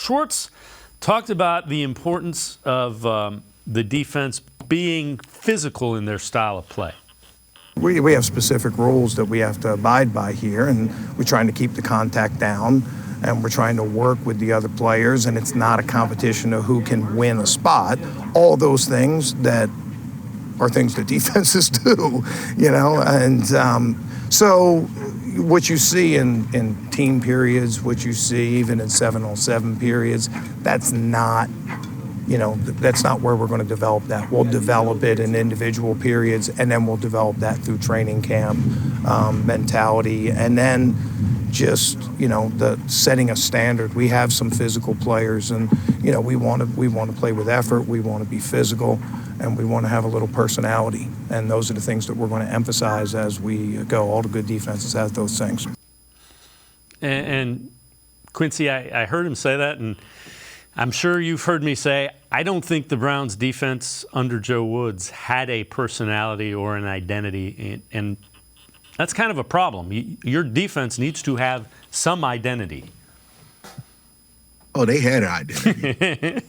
Schwartz talked about the importance of the defense being physical in their style of play. We have specific rules that we have to abide by here, and we're trying to keep the contact down, and we're trying to work with the other players, and it's not a competition of who can win a spot. All those things that are things that defenses do, and so what you see in team periods, what you see even in 7-on-7 periods, that's not where we're going to develop that. We'll develop it in individual periods, and then we'll develop that through training camp mentality, and then just the setting a standard. We have some physical players, and we want to play with effort. We want to be physical, and we want to have a little personality. And those are the things that we're going to emphasize as we go. All the good defenses have those things. And Quincy, I heard him say that, and I'm sure you've heard me say, I don't think the Browns defense under Joe Woods had a personality or an identity, and that's kind of a problem. Your defense needs to have some identity. Oh, they had an identity.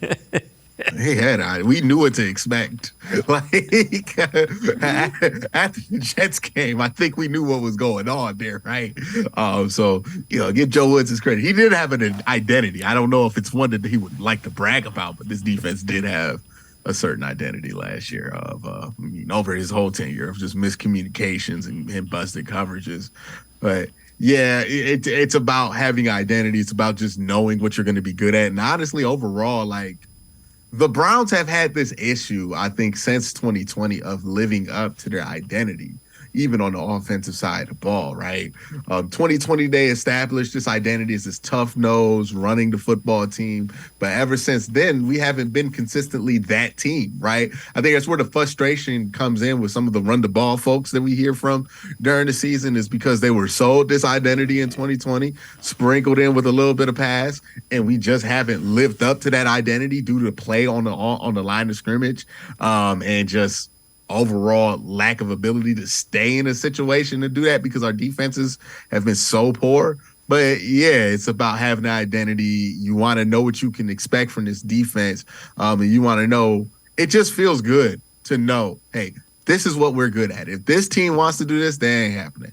They had we knew what to expect. Like after the Jets game, I think we knew what was going on there, right? So give Joe Woods his credit. He did have an identity. I don't know if it's one that he would like to brag about, but this defense did have a certain identity last year of over his whole tenure of just miscommunications and busted coverages. But yeah, it's about having identity. It's about just knowing what you're going to be good at. And honestly, overall, like, the Browns have had this issue, I think, since 2020 of living up to their identity, even on the offensive side of the ball, right? 2020, they established this identity as this tough nose running the football team. But ever since then, we haven't been consistently that team, right? I think that's where the frustration comes in with some of the run the ball folks that we hear from during the season, is because they were sold this identity in 2020, sprinkled in with a little bit of pass, and we just haven't lived up to that identity due to play on the line of scrimmage, and just overall lack of ability to stay in a situation to do that because our defenses have been so poor. But yeah, it's about having an identity. You want to know what you can expect from this defense, and you want to know, it just feels good to know, hey, this is what we're good at. If this team wants to do this, they ain't happening.